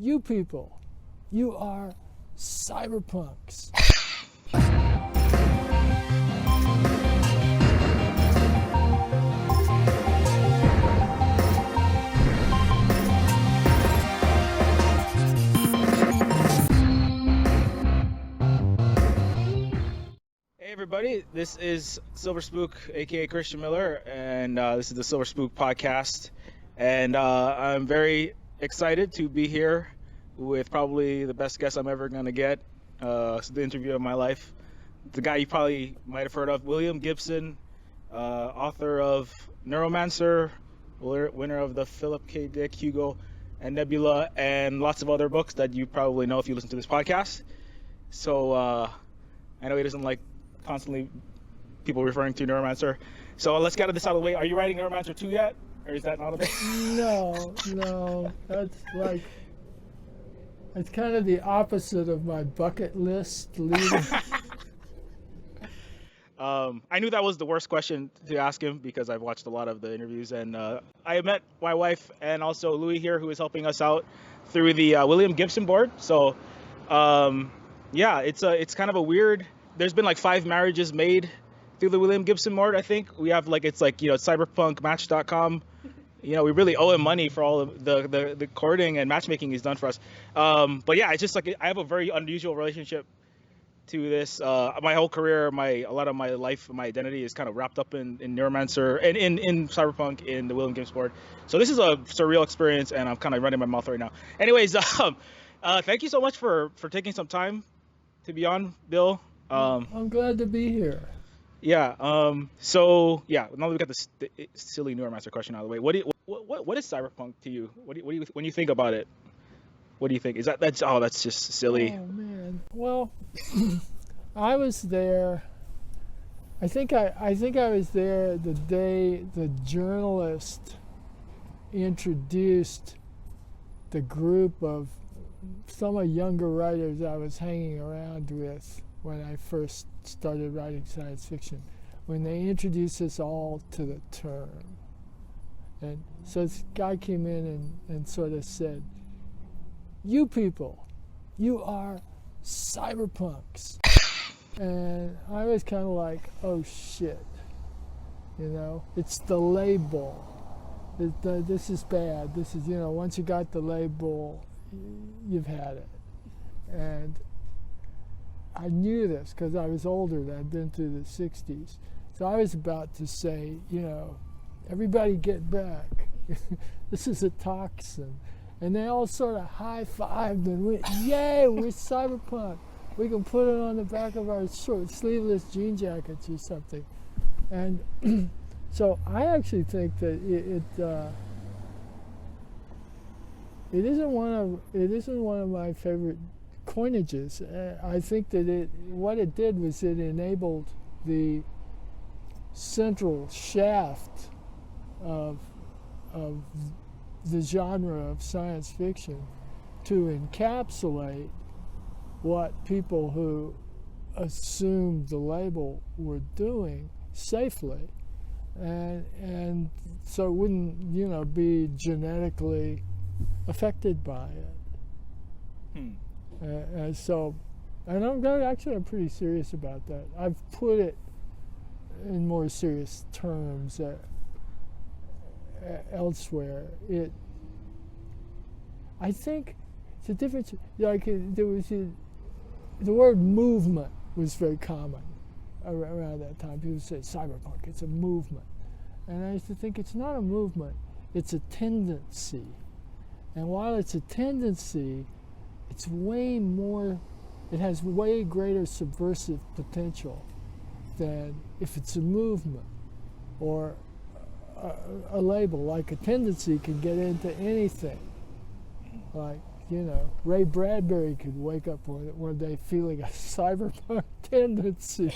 You people, you are cyberpunks. Hey everybody, this is Silver Spook, aka Christian Miller, and this is the Silver Spook podcast. And I'm very excited to be here with probably the best guest I'm ever gonna get. It's the interview of my life. The guy you probably might have heard of, William Gibson, author of Neuromancer, winner of the Philip K. Dick, Hugo, and Nebula, and lots of other books that you probably know if you listen to this podcast. So I know he doesn't like constantly people referring to Neuromancer. So let's get this out of the way. Are you writing Neuromancer 2 yet? Or is that not a bit? No. That's like, it's kind of the opposite of my bucket list. I knew that was the worst question to ask him because I've watched a lot of the interviews, and I met my wife and also Louis here, who is helping us out through the William Gibson board. So yeah, it's kind of a weird. There's been like 5 marriages made through the William Gibson board, I think. We have like, it's like, cyberpunkmatch.com. We really owe him money for all of the courting and matchmaking he's done for us. But yeah, it's just like, I have a very unusual relationship to this. My whole career, a lot of my life, my identity is kind of wrapped up in Neuromancer and in cyberpunk, in the William Gibson board. So this is a surreal experience, and I'm kind of running my mouth right now. Anyways, thank you so much for taking some time to be on, Bill. I'm glad to be here. Yeah. So yeah. Now that we got this silly Neuromancer question out of the way, what is cyberpunk to you? What do you when you think about it? What do you think? That's just silly. Oh man. Well, I was there. I think I was there the day the journalist introduced the group of some of younger writers I was hanging around with when I first started writing science fiction, when they introduced us all to the term. And so this guy came in and sort of said, you people, you are cyberpunks. And I was kind of like, oh shit, it's the label. This is bad. This is, once you got the label, you've had it. And I knew this because I was older and I'd been through the 60s. So I was about to say, everybody get back. This is a toxin. And they all sort of high-fived and went, yay, we're cyberpunk. We can put it on the back of our sleeveless jean jackets or something. And so I actually think that it isn't one of my favorite coinages. I think that what it did was it enabled the central shaft of the genre of science fiction to encapsulate what people who assumed the label were doing safely, and so it wouldn't be genetically affected by it. And I'm pretty serious about that. I've put it in more serious terms elsewhere. I think it's a difference. Like there was the word movement was very common around that time. People say cyberpunk, it's a movement, and I used to think it's not a movement, it's a tendency. And while it's a tendency, it's it has way greater subversive potential than if it's a movement or a label. Like a tendency can get into anything. Like, Ray Bradbury could wake up one day feeling a cyberpunk tendency.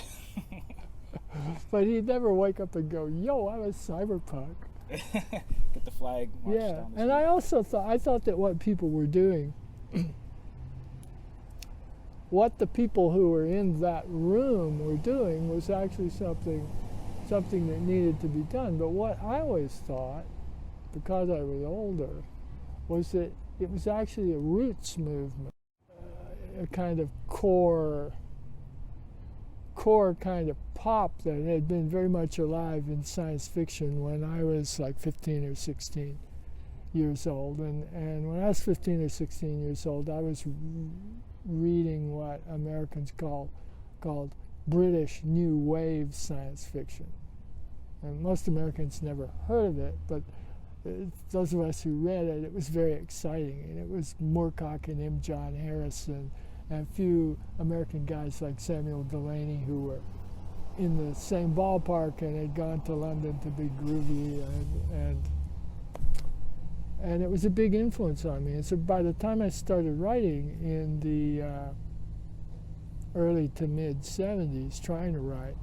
But he'd never wake up and go, yo, I'm a cyberpunk. Get the flag marched down the street. And I thought that what people were doing, what the people who were in that room were doing was actually something that needed to be done. But what I always thought, because I was older, was that it was actually a roots movement, a kind of core kind of pop that had been very much alive in science fiction when I was like 15 or 16 years old. And when I was 15 or 16 years old, I was reading what Americans called British New Wave science fiction. And most Americans never heard of it, but those of us who read it, it was very exciting. And it was Moorcock and M. John Harrison and a few American guys like Samuel Delaney who were in the same ballpark and had gone to London to be groovy, and it was a big influence on me. And so by the time I started writing in the early to mid 70s, trying to write,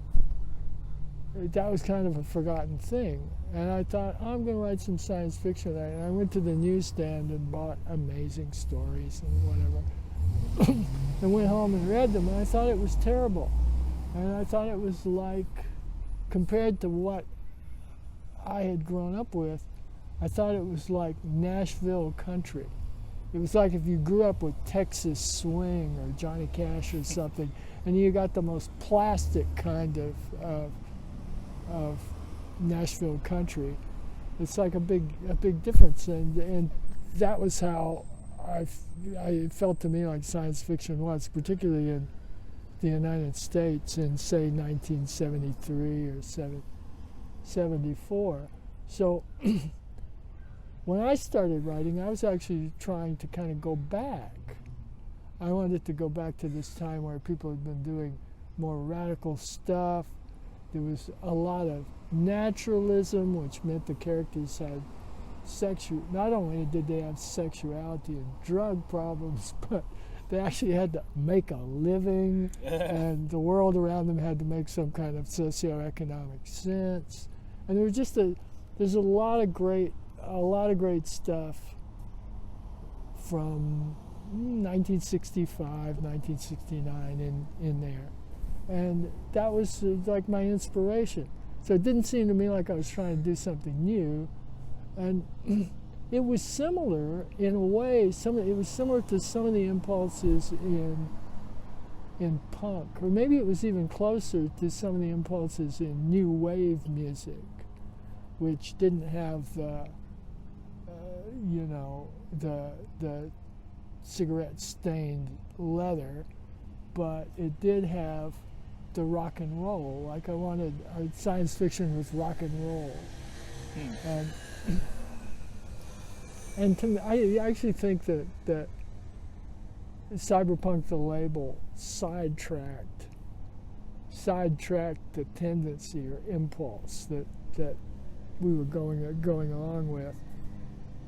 that was kind of a forgotten thing. And I thought, I'm going to write some science fiction. And I went to the newsstand and bought Amazing Stories and whatever. And went home and read them, and I thought it was terrible. And I thought it was like, compared to what I had grown up with, I thought it was like Nashville country. It was like if you grew up with Texas swing or Johnny Cash or something, and you got the most plastic kind of Nashville country. It's like a big difference, and that was how I felt to me like science fiction was, particularly in the United States in, say, 1973 or 74. So when I started writing, I was actually trying to kind of go back. I wanted to go back to this time where people had been doing more radical stuff. There was a lot of naturalism, which meant the characters had not only did they have sexuality and drug problems, but they actually had to make a living, and the world around them had to make some kind of socioeconomic sense. And there was just there's a lot of great stuff from 1965, 1969 in there. And that was like my inspiration. So it didn't seem to me like I was trying to do something new. And it was similar in a way. It was similar to some of the impulses in punk, or maybe it was even closer to some of the impulses in new wave music, which didn't have the cigarette-stained leather, but it did have the rock and roll. Like I wanted science fiction with rock and roll. And to me, I actually think that cyberpunk, the label, sidetracked the tendency or impulse that we were going along with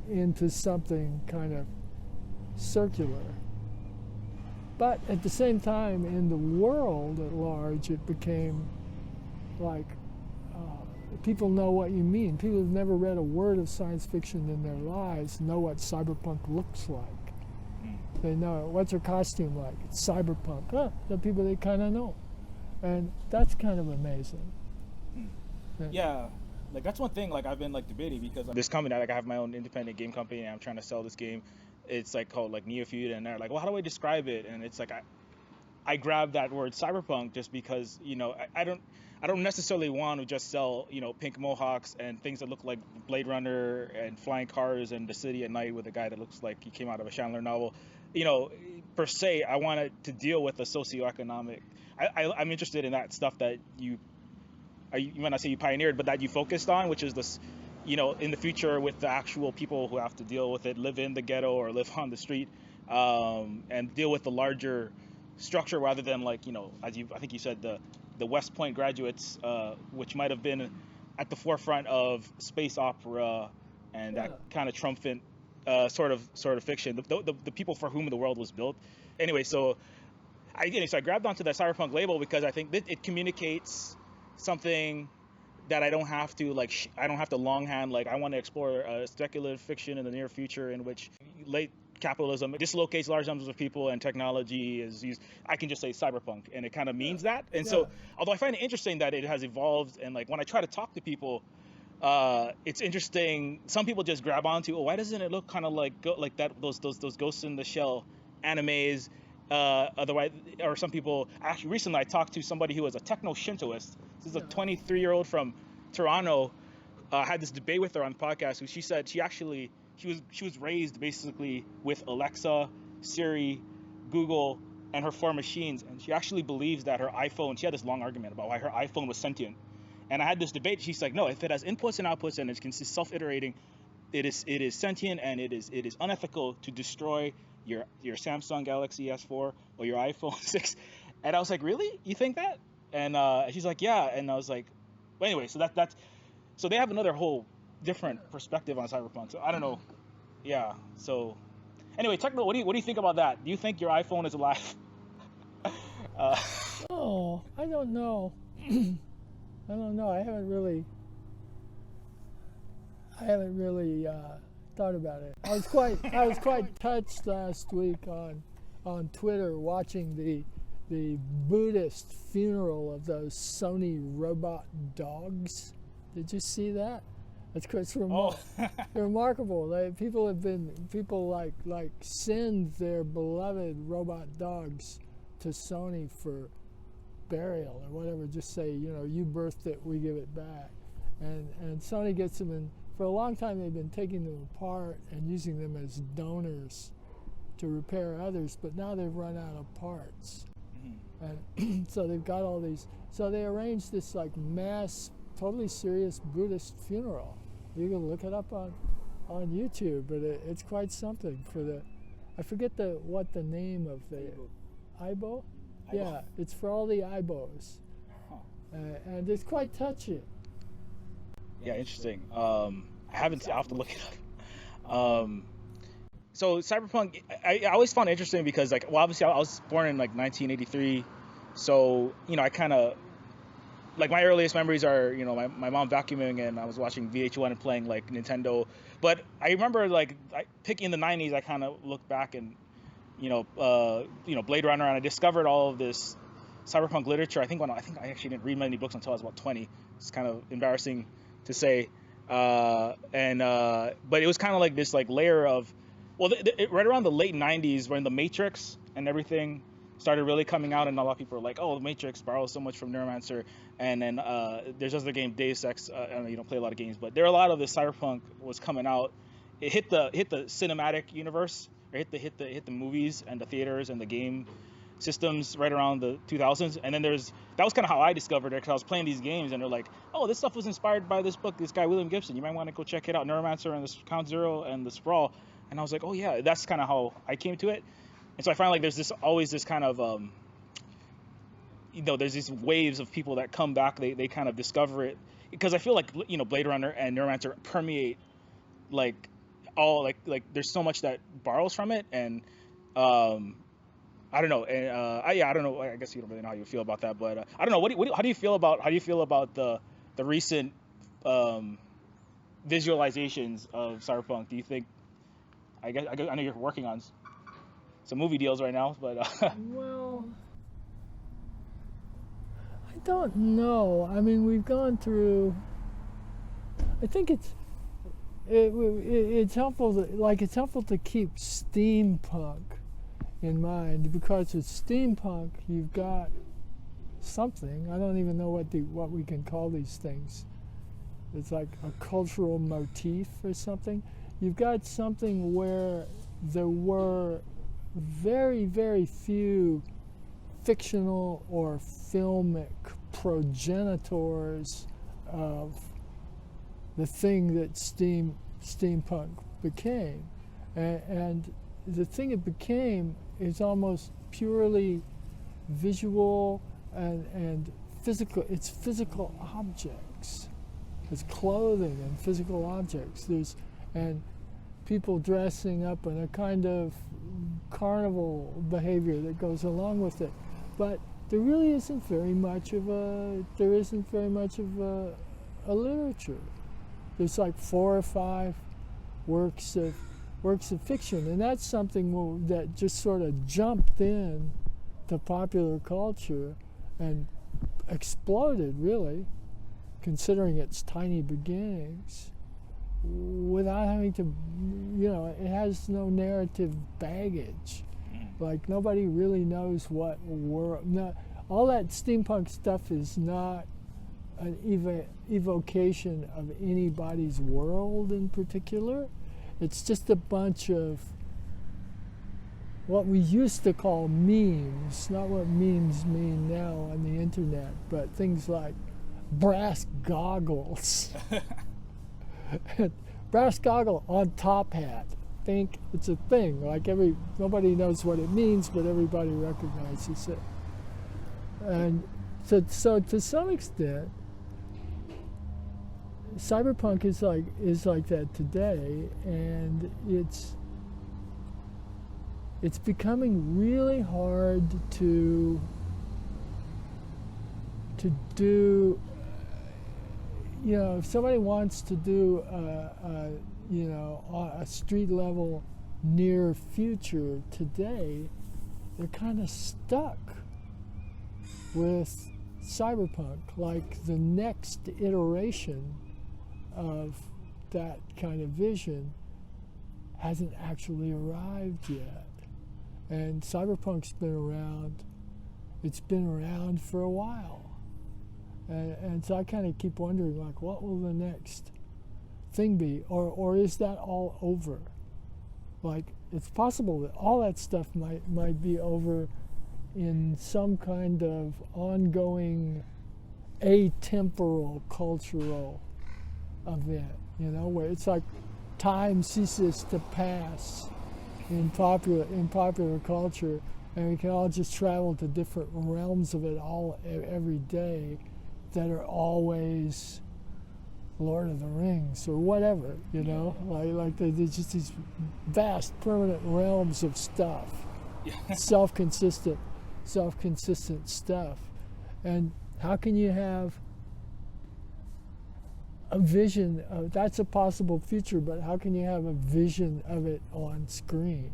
into something kind of circular. But at the same time, in the world at large, it became like people know what you mean. People who've never read a word of science fiction in their lives know what cyberpunk looks like. They know, what's her costume like? It's cyberpunk. The people they kind of know. And that's kind of amazing. Yeah. Like that's one thing like I've been like debating, because this company, like I have my own independent game company and I'm trying to sell this game. It's like called like Neophyte, and they're like, well, how do I describe it? And it's like I grabbed that word cyberpunk just because, I don't necessarily want to just sell, pink mohawks and things that look like Blade Runner and flying cars and the city at night with a guy that looks like he came out of a Chandler novel. Per se, I wanted to deal with the socioeconomic. I'm interested in that stuff that you might not say you pioneered, but that you focused on, which is this, in the future with the actual people who have to deal with it, live in the ghetto or live on the street, and deal with the larger structure rather than like, I think you said the West Point graduates, which might have been at the forefront of space opera and that kind of triumphant sort of fiction, the people for whom the world was built. Anyway, so I grabbed onto that cyberpunk label because I think that it communicates something that I don't have to I don't have to longhand. Like I want to explore speculative fiction in the near future in which late capitalism dislocates large numbers of people and technology is used. I can just say cyberpunk and it kind of means that. And so although I find it interesting that it has evolved, and like when I try to talk to people it's interesting. Some people just grab onto, oh, why doesn't it look kind of like like that those Ghosts in the Shell animes? Otherwise, or some people actually recently I talked to somebody who was a techno-shintoist. This is a 23-year-old from Toronto. I had this debate with her on the podcast. Who she said she was raised basically with Alexa, Siri, Google, and her four machines, and she actually believes that her iPhone. She had this long argument about why her iPhone was sentient. And I had this debate. She's like, no, if it has inputs and outputs and it's self-iterating, it is sentient, and it is unethical to destroy your Samsung Galaxy S4 or your iPhone 6. And I was like, really? You think that? And she's like, yeah. And I was like, well, anyway, so that's so they have another whole different perspective on cyberpunk. So I don't know. Yeah. So anyway, Techno, what do you think about that? Do you think your iPhone is alive? Oh, I don't know. I don't know. I haven't really thought about it. I was quite touched last week on Twitter watching the Buddhist funeral of those Sony robot dogs. Did you see that? It's remarkable. People like send their beloved robot dogs to Sony for burial or whatever. Just say, you birthed it, we give it back. And Sony gets them in. For a long time they've been taking them apart and using them as donors to repair others, but now they've run out of parts. And so they've got all these. So they arranged this like mass, totally serious Buddhist funeral. You can look it up on YouTube, but it's quite something. I forget what the name of the Aibo. Yeah, it's for all the Aibos, and it's quite touching. Yeah, interesting. I haven't. I'll have to look it up. So cyberpunk, I always found it interesting because, like, well, obviously I was born in like 1983, so I kind of, like, my earliest memories are my mom vacuuming and I was watching VH1 and playing like Nintendo. But I remember like picking in the 90s, I kind of look back and Blade Runner, and I discovered all of this cyberpunk literature. I think I actually didn't read many books until I was about 20. It's kind of embarrassing to say, but it was kind of like this like layer of, well, right around the late 90s when the Matrix and everything started really coming out, and a lot of people were like, oh, the Matrix borrows so much from Neuromancer, and then there's other game, Deus Ex. I know you don't play a lot of games, but there are a lot of this cyberpunk was coming out. It hit the cinematic universe, or hit the movies and the theaters and the game systems right around the 2000s. And then that was kind of how I discovered it, because I was playing these games and they're like, oh, this stuff was inspired by this book, this guy William Gibson, you might want to go check it out, Neuromancer and the Count Zero and the Sprawl. And I was like, oh yeah, that's kind of how I came to it. And so I find like there's always this kind of there's these waves of people that come back, they kind of discover it, because I feel like Blade Runner and Neuromancer permeate like all like there's so much that borrows from it. And I don't know, and I don't know. I guess you don't really know how you feel about that, but I don't know. How do you feel about the recent visualizations of cyberpunk? Do you think? I know you're working on some movie deals right now, but well, I don't know. I mean, we've gone through. I think it's helpful to keep steampunk in mind, because with steampunk you've got something, I don't even know what we can call these things. It's like a cultural motif or something. You've got something where there were very, very few fictional or filmic progenitors of the thing that steampunk became, and the thing it became is almost purely visual and physical. It's physical objects. It's clothing and physical objects. And people dressing up in a kind of carnival behavior that goes along with it. But there really isn't very much of a literature. There's like 4 or 5 works of fiction, and that's something that just sort of jumped in to popular culture and exploded, really, considering its tiny beginnings, without having to, it has no narrative baggage. Like, nobody really knows what world. All that steampunk stuff is not an evocation of anybody's world in particular. It's just a bunch of what we used to call memes, not what memes mean now on the internet, but things like brass goggles. Brass goggle on top hat. Think it's a thing. Like, nobody knows what it means, but everybody recognizes it. And so to some extent, cyberpunk is like that today, and it's becoming really hard to do. If somebody wants to do a street level near future today, they're kind of stuck with cyberpunk. Like, the next iteration of that kind of vision hasn't actually arrived yet. And cyberpunk's been around. It's been around for a while. And so I kind of keep wondering, like, what will the next thing be? Or is that all over? Like, it's possible that all that stuff might be over in some kind of ongoing atemporal cultural event, where it's like time ceases to pass in popular culture, and we can all just travel to different realms of it all every day that are always Lord of the Rings or whatever, like there's just these vast permanent realms of stuff, self-consistent stuff. And how can you have a vision of that's a possible future, but how can you have a vision of it on screen?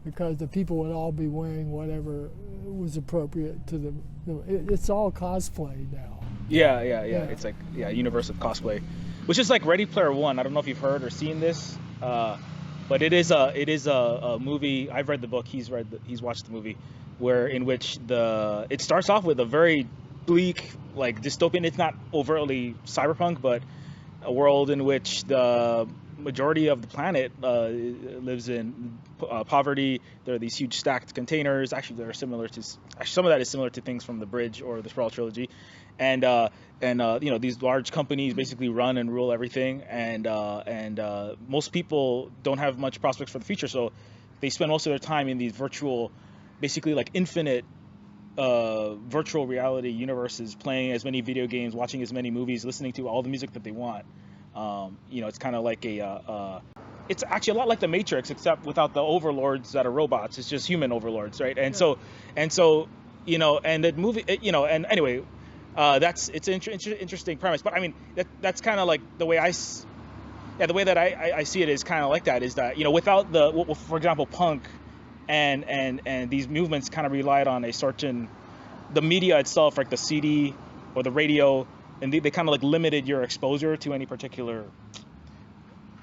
Because the people would all be wearing whatever was appropriate to them. It's all cosplay now. Yeah. It's like universe of cosplay, which is like Ready Player One. I don't know if you've heard or seen this, but it is a movie. I've read the book. He's watched the movie, in which it starts off with a very bleak, like, dystopian. It's not overtly cyberpunk, but a world in which the majority of the planet lives in poverty. There are these huge stacked containers. Actually, they're similar to some of that is similar to things from The Bridge or the Sprawl trilogy, and these large companies basically run and rule everything, and most people don't have much prospects for the future, so they spend most of their time in these virtual, basically like infinite virtual reality universes, playing as many video games, watching as many movies, listening to all the music that they want. It's kind of like it's actually a lot like the Matrix, except without the overlords that are robots. It's just human overlords, right? And so, and the movie, and anyway, it's an interesting premise. But I mean, that's kind of like the way the way that I see it is kind of like that. Is that without for example, punk and these movements kind of relied on the media itself, like the CD or the radio. And they kind of like limited your exposure to any particular,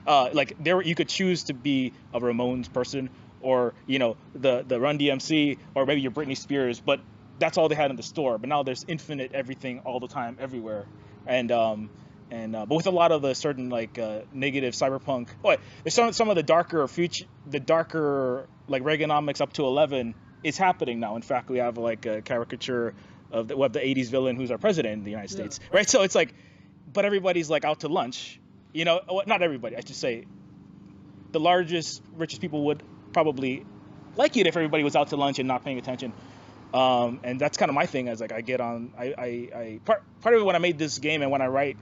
you could choose to be a Ramones person, or the Run DMC, or maybe you're Britney Spears, but that's all they had in the store. But now there's infinite everything all the time, everywhere, and but with a lot of the certain negative cyberpunk. There's some of the darker like Reaganomics up to 11 is happening now. In fact, we have like a caricature of the 80s villain who's our president in the United States, right? So it's like, but everybody's like out to lunch, not everybody, I should say. The richest people would probably like it if everybody was out to lunch and not paying attention. And that's kind of my thing, as like I get on, part of it when I made this game and when I write,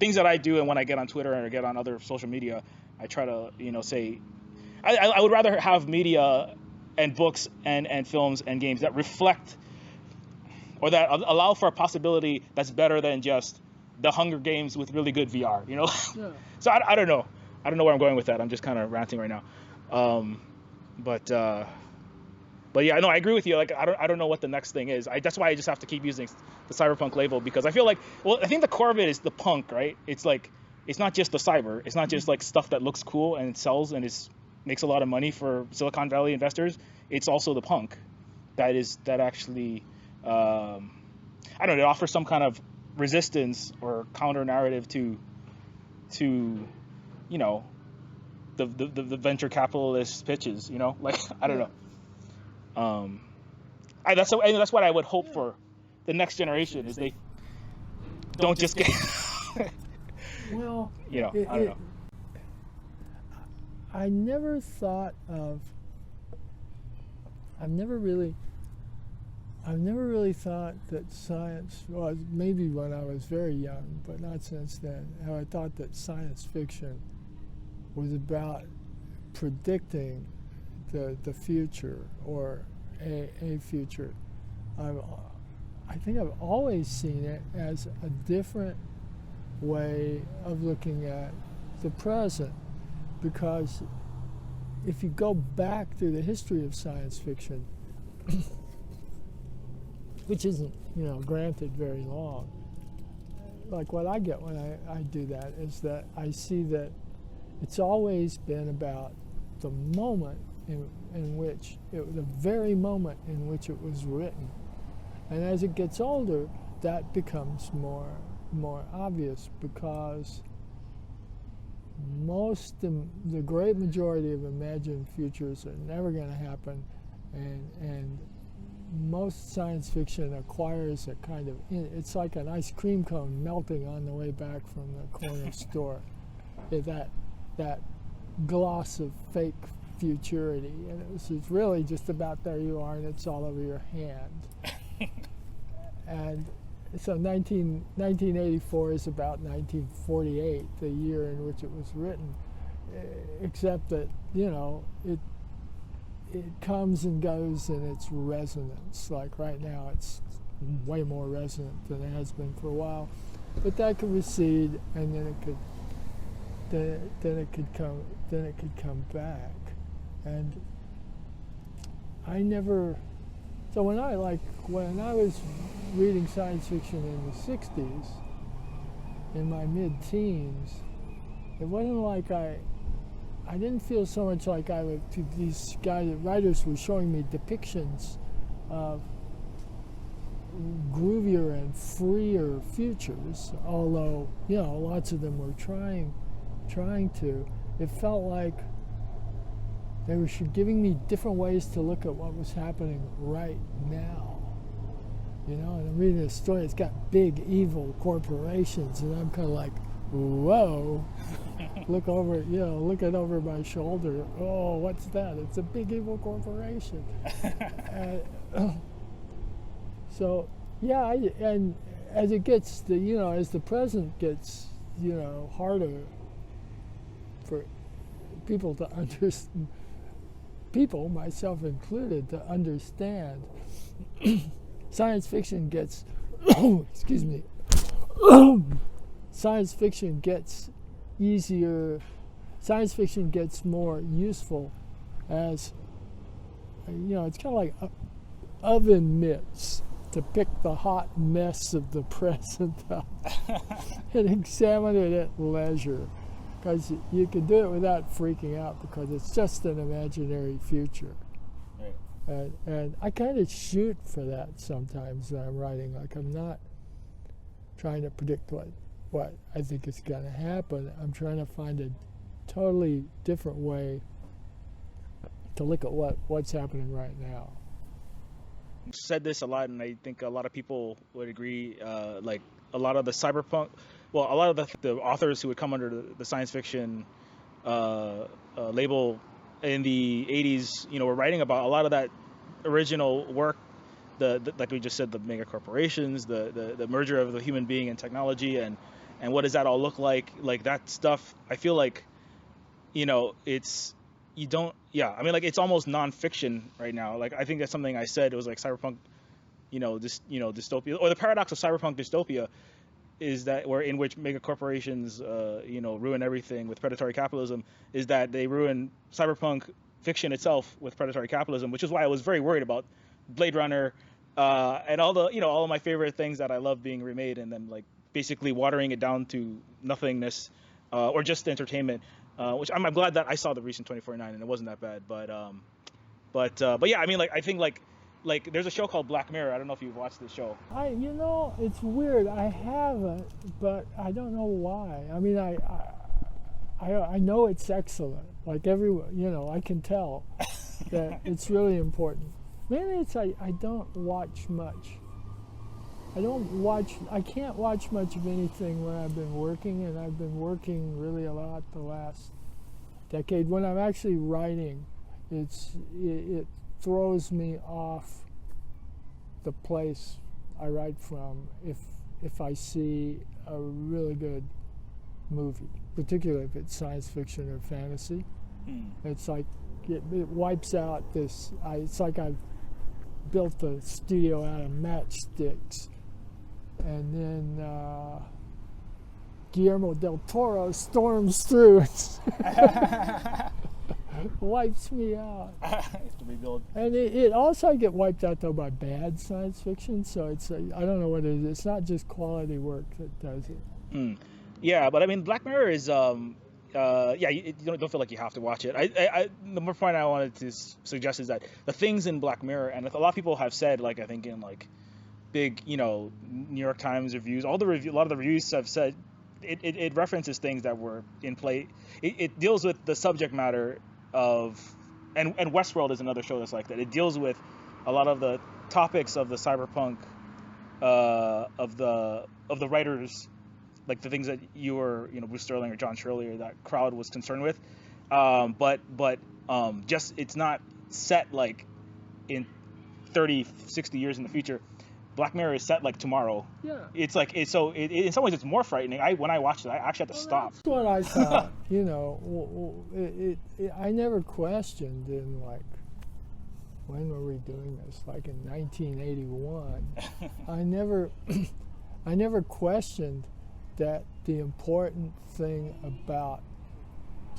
things that I do, and when I get on Twitter or get on other social media, I try to, say, I would rather have media and books and films and games that reflect or that allow for a possibility that's better than just the Hunger Games with really good VR, So I don't know. I don't know where I'm going with that. I'm just kind of ranting right now. But But yeah, no, I agree with you. Like, I don't know what the next thing is. That's why I just have to keep using the cyberpunk label, because I feel like, well, I think the core of it is the punk, right? It's like, it's not just the cyber. It's not just like stuff that looks cool and it sells and makes a lot of money for Silicon Valley investors. It's also the punk that actually, I don't know, it offers some kind of resistance or counter narrative to you know, the venture capitalist pitches, you know, like, I don't know. That's what I would hope for the next generation, is they don't just get Well, you know, I don't know. I never thought of. I've never really thought that science was, maybe when I was very young, but not since then. How I thought that science fiction was about predicting the future, or a future. I think I've always seen it as a different way of looking at the present, because if you go back through the history of science fiction, which isn't, granted very long, like what I get when I do that is that I see that it's always been about the moment in which, the very moment in which it was written. And as it gets older, that becomes more obvious, because the great majority of imagined futures are never going to happen, and most science fiction acquires a kind of, it's like an ice cream cone melting on the way back from the corner store. That gloss of fake futurity, and it's really just about, there you are, and it's all over your hand. And so 1984 is about 1948, the year in which it was written, except that, it comes and goes in its resonance. Like right now, it's way more resonant than it has been for a while, but that could recede, and then it could come back. And I never. So when I was reading science fiction in the 60s, in my mid-teens, it wasn't like I didn't feel so much like these writers were showing me depictions of groovier and freer futures, although, lots of them were trying to. It felt like they were giving me different ways to look at what was happening right now. And I'm reading a story, it's got big evil corporations, and I'm kind of like, whoa, looking over my shoulder. Oh, what's that? It's a big evil corporation. So, yeah, and as it gets, as the present gets, harder for people to understand, people, myself included, to understand, science fiction gets, excuse me, science fiction gets easier, science fiction gets more useful as, it's kind of like oven mitts, to pick the hot mess of the present up and examine it at leisure. Because you can do it without freaking out, because it's just an imaginary future. Right. And I kind of shoot for that sometimes when I'm writing. Like, I'm not trying to predict what I think is going to happen. I'm trying to find a totally different way to look at what's happening right now. I've said this a lot, and I think a lot of people would agree. Like, a lot of the cyberpunk, well, a lot of the authors who would come under the science fiction label in the 80s, were writing about a lot of that original work, like we just said, the mega corporations, the merger of the human being and technology, and what does that all look like that stuff. I feel like, it's, you don't, it's almost nonfiction right now. Like, I think that's something I said, it was like cyberpunk, dystopia, or the paradox of cyberpunk dystopia is that, in which mega corporations ruin everything with predatory capitalism, is that they ruin cyberpunk fiction itself with predatory capitalism, which is why I was very worried about Blade Runner, and all the all of my favorite things that I love being remade, and then like basically watering it down to nothingness, or just entertainment. Which I'm glad that I saw the recent 2049 and it wasn't that bad. But yeah, I mean, like I think like there's a show called Black Mirror. I don't know if you've watched this show. It's weird. I haven't, but I don't know why. I mean, I know it's excellent. Like everyone, I can tell that it's really important. Maybe it's I don't watch much. I can't watch much of anything when I've been working, and I've been working really a lot the last decade. When I'm actually writing, it throws me off the place I write from if I see a really good movie, particularly if it's science fiction or fantasy. It's like it wipes out this. It's like I've built a studio out of matchsticks, and then Guillermo del Toro storms through and wipes me out. It's to rebuild. And it also I get wiped out though by bad science fiction, so it's I don't know what it is. It's not just quality work that does it. Yeah, but I mean, Black Mirror is you don't feel like you have to watch it. The more point I wanted to suggest is that the things in Black Mirror, and a lot of people have said, like I think in like big New York Times reviews, a lot of the reviews have said it references things that were in play. It deals with the subject matter of, and Westworld is another show that's like that. It deals with a lot of the topics of the cyberpunk, of the writers, like the things that you or Bruce Sterling or John Shirley or that crowd was concerned with, but just it's not set like in 30, 60 years in the future. Black Mirror is set like tomorrow. Yeah. It's like in some ways it's more frightening. When I watched it, I actually had to stop. That's what I thought. I never questioned in like, when were we doing this? Like in 1981. I never questioned that the important thing about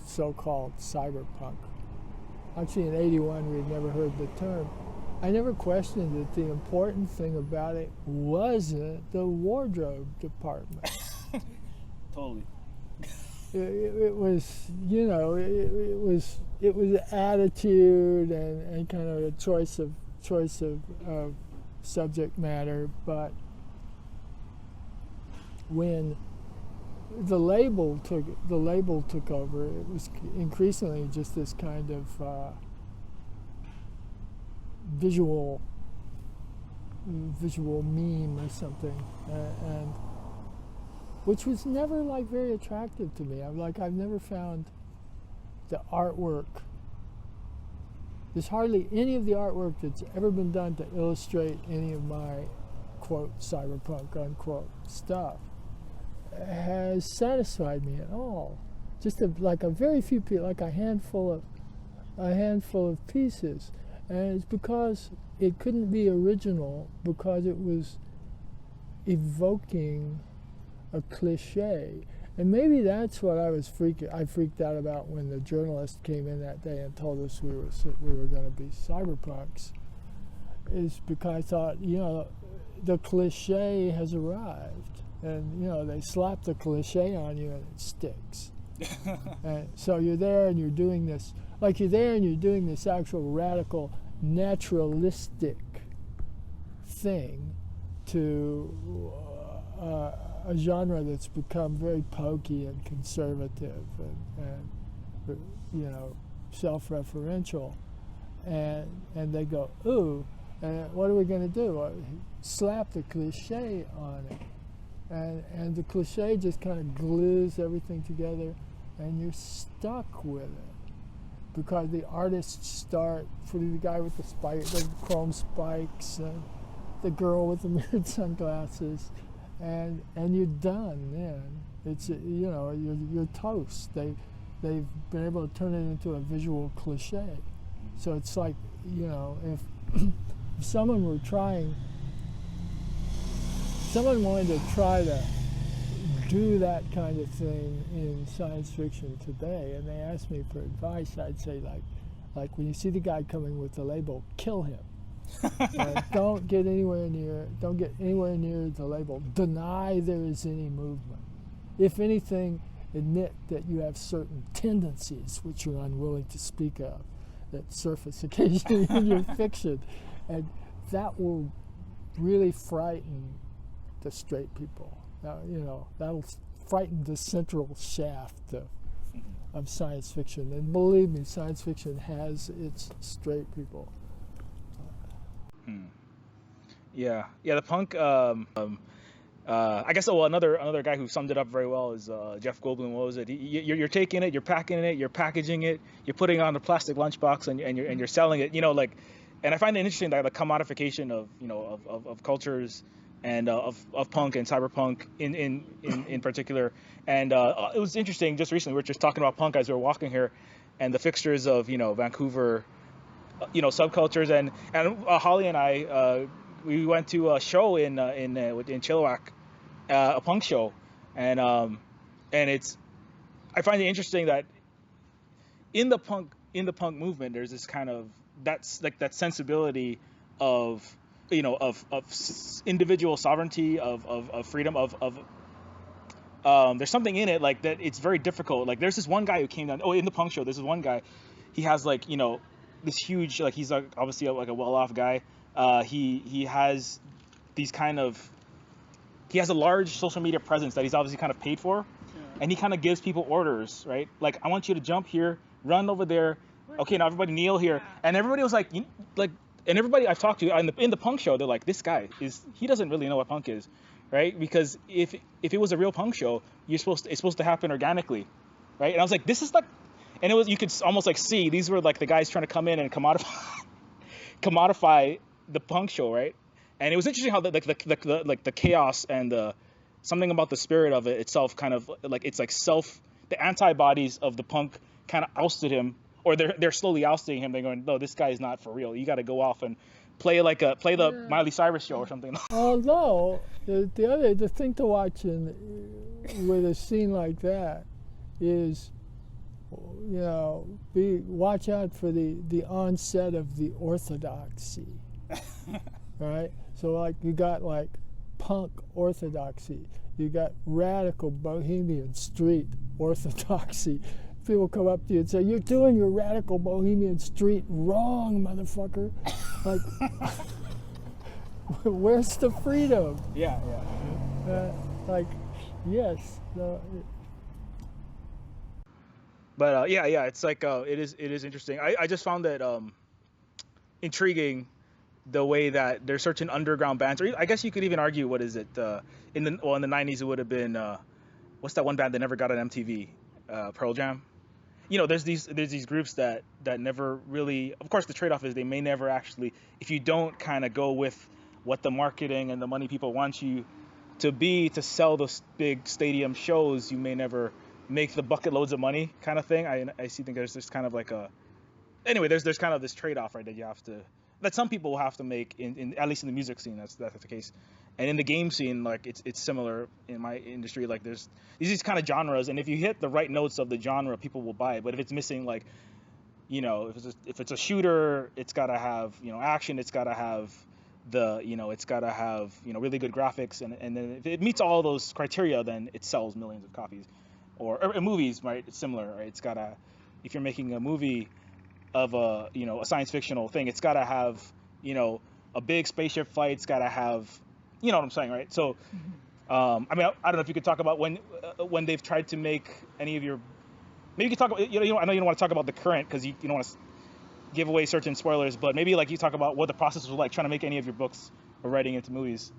so-called cyberpunk. Actually, in 81, we'd never heard the term. I never questioned that the important thing about it wasn't the wardrobe department. Totally. It was, it was attitude and kind of a choice of subject matter. But when the label took over, it was increasingly just this kind of visual meme or something, and which was never like very attractive to me. I've never found the artwork. There's hardly any of the artwork that's ever been done to illustrate any of my quote cyberpunk unquote stuff has satisfied me at all. Just like a very few people, like a handful of pieces. And it's because it couldn't be original, because it was evoking a cliche. And maybe that's what I freaked out about when the journalist came in that day and told us we were going to be cyberpunks, is because I thought, the cliche has arrived. And, they slap the cliche on you and it sticks. And so you're there and you're doing this, actual radical, naturalistic thing to a genre that's become very pokey and conservative and self-referential. And they go, ooh, and what are we going to do? Slap the cliche on it. And the cliche just kind of glues everything together, and you're stuck with it. Because the artists start for the guy with the chrome spikes, and the girl with the mirrored sunglasses, and you're done then. It's you're toast. They've been able to turn it into a visual cliche. So it's like, if someone wanted to try to do that kind of thing in science fiction today, and they asked me for advice, I'd say, like, Like when you see the guy coming with the label, kill him. Don't get anywhere near the label. Deny there is any movement. If anything, admit that you have certain tendencies which you're unwilling to speak of that surface occasionally in your fiction, and that will really frighten the straight people. That'll frighten the central shaft of science fiction. And believe me, science fiction has its straight people. Yeah, the punk. I guess another guy who summed it up very well is Jeff Goldblum. What was it? You're taking it, you're packing it, you're packaging it, you're putting it on a plastic lunchbox, and you're selling it. And I find it interesting that the commodification of cultures and of punk and cyberpunk in particular. And it was interesting just recently. We were just talking about punk as we were walking here, and the fixtures of Vancouver, subcultures, and Holly and I we went to a show in Chilliwack, a punk show, and it's, I find it interesting that in the punk movement there's this kind of that sensibility of individual sovereignty, of freedom, of there's something in it like that. It's very difficult. Like there's this one guy who came down. Oh, in the punk show, there's this one guy. He has this huge, he's obviously a well-off guy. He has these he has a large social media presence that he's obviously kind of paid for, and he kind of gives people orders, right? Like, I want you to jump here, run over there. Okay, now everybody kneel here, and everybody was like, and everybody I've talked to in the punk show, they're like, this guy he doesn't really know what punk is, right? Because if it was a real punk show, it's supposed to happen organically, right? And I was like, this is and it was, you could almost see these were the guys trying to come in and commodify the punk show, right? And it was interesting how the chaos and something about the spirit of it itself kind of it's the antibodies of the punk kind of ousted him, or they're slowly ousting him. They're going, no, this guy is not for real. You got to go off and play the Miley Cyrus show or something. Although the thing to watch with a scene like that is, watch out for the onset of the orthodoxy, right? So you got punk orthodoxy, you got radical bohemian street orthodoxy. People come up to you and say, "You're doing your radical bohemian street wrong, motherfucker." Where's the freedom? Yeah. Yes. No, But it's it is interesting. I just found that intriguing, the way that there's certain underground bands, or I guess you could even argue, what is it? In the 90s it would have been what's that one band that never got on MTV? Pearl Jam. There's these groups that never really. Of course, the trade-off is they may never actually, if you don't kind of go with what the marketing and the money people want you to sell those big stadium shows, you may never make the bucket loads of money kind of thing. I think there's this kind of there's kind of this trade-off, right, that some people will have to make in at least in the music scene. That's the case. And in the game scene, it's similar in my industry. There's these kind of genres, and if you hit the right notes of the genre, people will buy it. But if it's missing, if it's a shooter, it's got to have action. It's got to have it's got to have really good graphics, and then if it meets all those criteria, then it sells millions of copies. Or movies, right? It's similar, right? It's gotta, if you're making a movie of a science fictional thing, it's gotta have a big spaceship fight. It's gotta have, what I'm saying, right? So, I don't know if you could talk about when they've tried to make any of your, maybe you could talk about, I know you don't want to talk about the current because you don't want to give away certain spoilers, but maybe you talk about what the process was like trying to make any of your books or writing into movies.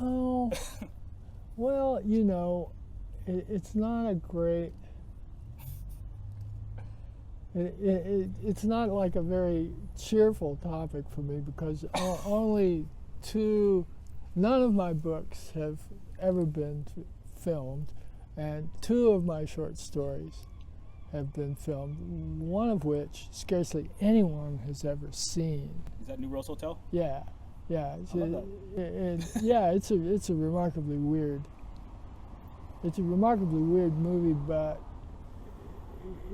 Oh, well, it's not a great. It's not a very cheerful topic for me because none of my books have ever been filmed, and 2 of my short stories have been filmed, one of which scarcely anyone has ever seen. Is that New Rose Hotel? Yeah. I love that. It's a remarkably weird. It's a remarkably weird movie, but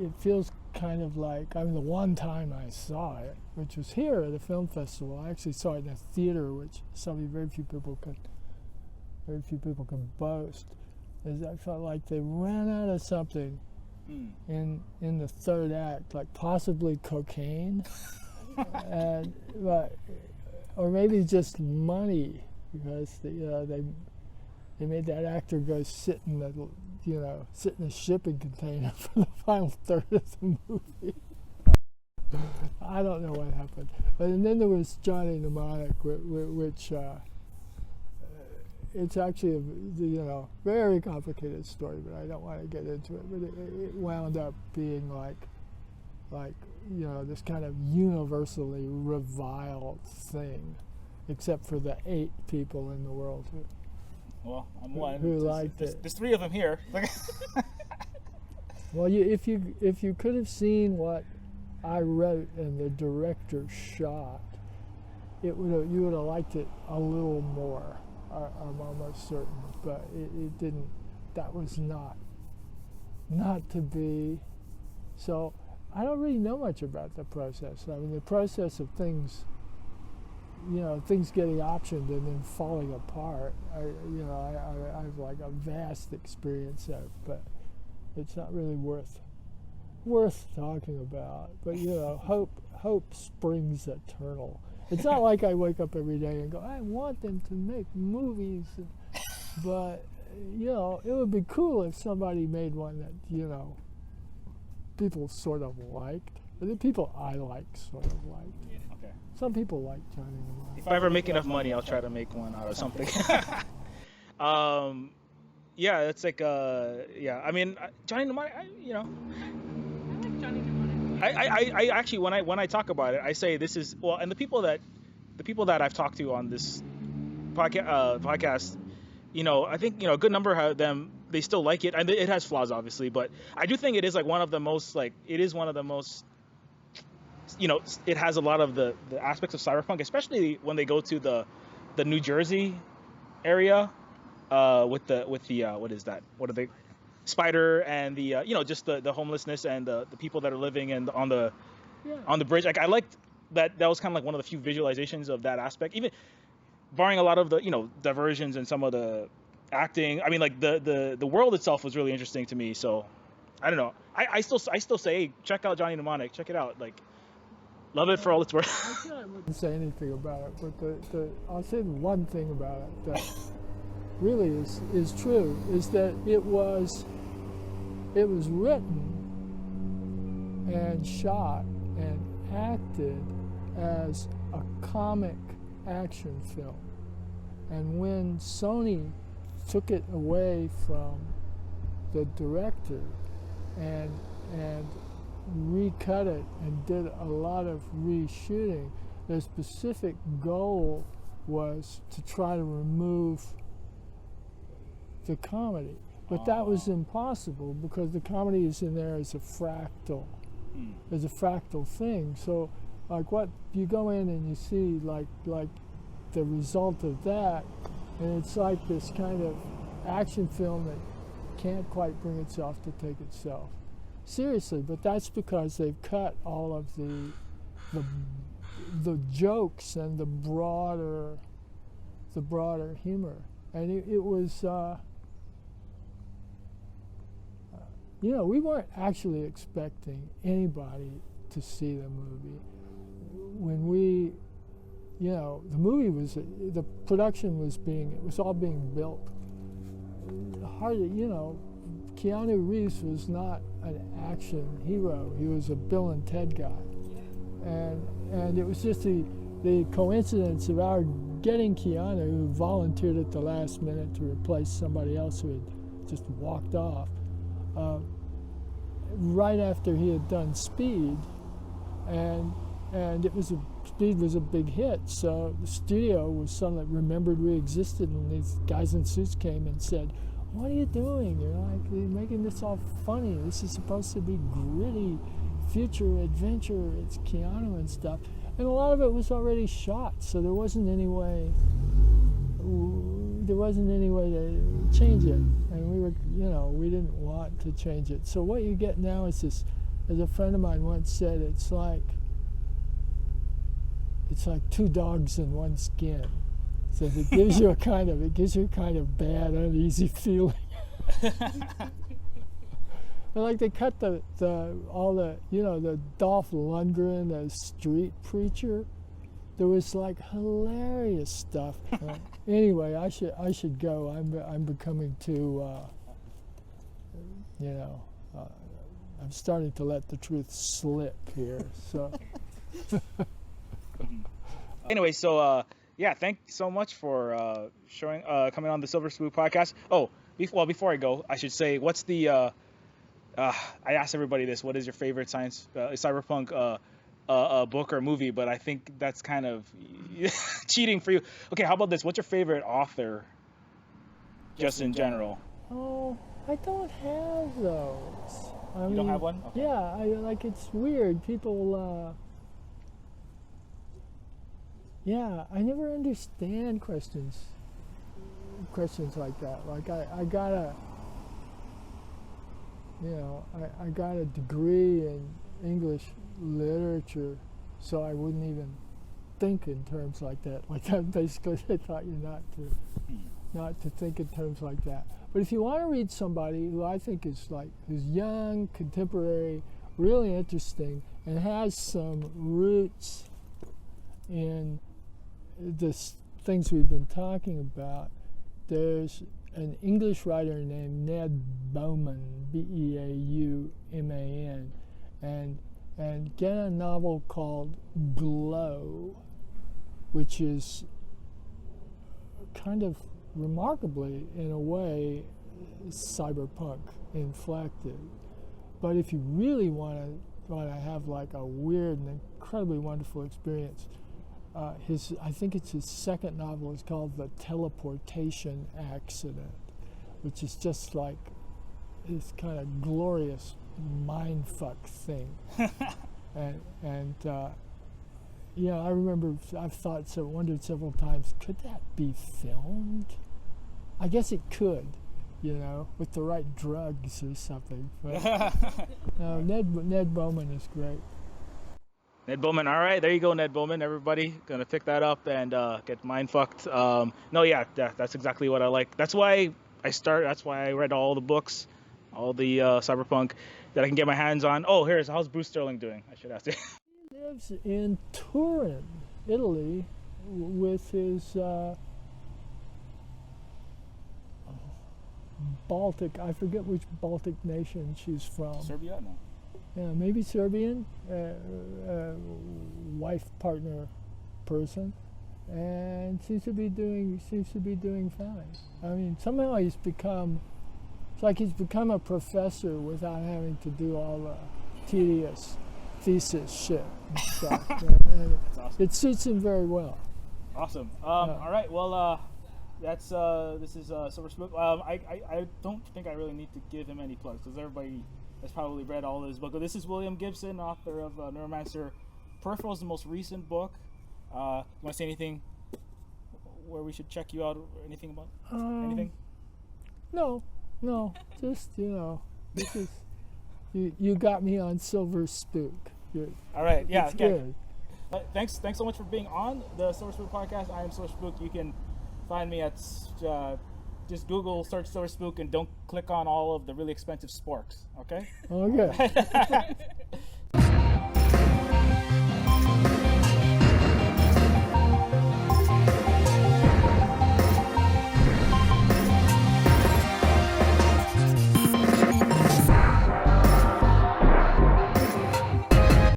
it feels kind of like, I mean, the one time I saw it, which was here at a film festival, I actually saw it in a theater, which very few people can boast, is I felt like they ran out of something in the third act, like possibly cocaine, or maybe just money, because they made that actor go sit in a shipping container for the final third of the movie. I don't know what happened. And then there was Johnny Mnemonic, which it's actually a very complicated story, but I don't want to get into it. But it wound up being like this kind of universally reviled thing, except for the 8 people in the world who liked it. There's 3 of them here. Well, if you could have seen what I wrote and the director shot, you would have liked it a little more. I'm almost certain, but it didn't. That was not to be. So I don't really know much about the process. I mean, the process of things getting optioned and then falling apart. I have like a vast experience of, but it's not really worth talking about. But hope springs eternal. It's not like I wake up every day and go, I want them to make movies, but it would be cool if somebody made one that people sort of liked. The people I like sort of liked. Okay. Some people like Johnny Mnemonic. If I ever make enough money, I'll try to make one out of something. Yeah, it's like I mean, Johnny Mnemonic. I like Johnny Mnemonic. I actually when I talk about it, I say this is and the people that I've talked to on this podcast, I think a good number of them, they still like it, and it has flaws obviously, but I do think it is like one of the most it has a lot of the aspects of cyberpunk, especially when they go to the New Jersey area with the what is that? What are they? Spider and the just the homelessness and the people that are living on the bridge. Like I liked that was kind of like one of the few visualizations of that aspect, even barring a lot of the diversions and some of the acting. I mean, like the world itself was really interesting to me. So I don't know. I still say, hey, check out Johnny Mnemonic. Check it out. Like, love it for all it's worth. I wouldn't say anything about it, but I'll say one thing about it that really is true, is that it was written and shot and acted as a comic action film. And when Sony took it away from the director and recut it and did a lot of reshooting, their specific goal was to try to remove the comedy. But that was impossible because the comedy is in there as a fractal, thing. So, like, what you go in and you see, like the result of that, and it's like this kind of action film that can't quite bring itself to take itself seriously. But that's because they've cut all of the jokes and the broader humor, and it was. We weren't actually expecting anybody to see the movie. When the movie the production was all being built. Keanu Reeves was not an action hero. He was a Bill and Ted guy. And it was just the coincidence of our getting Keanu, who volunteered at the last minute to replace somebody else who had just walked off. Right after he had done Speed, and Speed was a big hit, so the studio was suddenly remembered we existed, and these guys in suits came and said, "What are you doing? You're making this all funny. This is supposed to be gritty, future adventure. It's Keanu and stuff." And a lot of it was already shot, so there wasn't any way to change it, and we didn't want to change it. So what you get now is as a friend of mine once said, it's like two dogs in one skin. So it gives you a kind of bad, uneasy feeling. But like they cut the Dolph Lundgren as street preacher. There was like hilarious stuff. Anyway, I should go. I'm becoming too, I'm starting to let the truth slip here. So. Anyway, so yeah, thanks so much for coming on the Silver Spook podcast. Oh, before I go, I should say, what's the I asked everybody this: what is your favorite cyberpunk book or movie? But I think that's kind of cheating for you. Okay, how about this? What's your favorite author, just in general? Oh, I don't have those. You don't have one? Okay. Yeah, it's weird. People. Yeah, I never understand questions like that. Like I got a degree in English literature, so I wouldn't even think in terms like that. Like that, basically, they taught you not to think in terms like that. But if you want to read somebody who I think is who's young, contemporary, really interesting, and has some roots in the things we've been talking about, there's an English writer named Ned Beauman, Beauman, and get a novel called Glow, which is kind of remarkably, in a way, cyberpunk inflected. But if you really want to have like a weird and incredibly wonderful experience, I think it's his second novel is called The Teleportation Accident, which is just like this kind of glorious mindfuck thing. and I remember I've wondered several times, could that be filmed? I guess it could, with the right drugs or something. But no, Ned Beauman is great. Ned Beauman, all right, there you go, Ned Beauman. Everybody gonna pick that up and get mind fucked. No, yeah, that's exactly what I like. That's why I read all the books, all the cyberpunk that I can get my hands on. Oh, how's Bruce Sterling doing? I should ask you. He lives in Turin, Italy, with his Baltic. I forget which Baltic nation she's from. Serbia, no. Yeah, maybe Serbian, wife, partner, person, and seems to be doing fine. I mean, somehow it's like he's become a professor without having to do all the tedious thesis shit and stuff. and awesome. It suits him very well. Awesome. All right. Well, this is Silver Spook. I don't think I really need to give him any plugs because everybody has probably read all of his book. This is William Gibson, author of Neuromancer. Peripheral is the most recent book. You want to say anything where we should check you out or anything about anything? No, just this is you got me on Silver Spook. All right, yeah, it's good. Thanks so much for being on the Silver Spook podcast. I am Silver Spook. You can find me at just Google search Silver Spook and don't click on all of the really expensive sporks. Okay. Okay.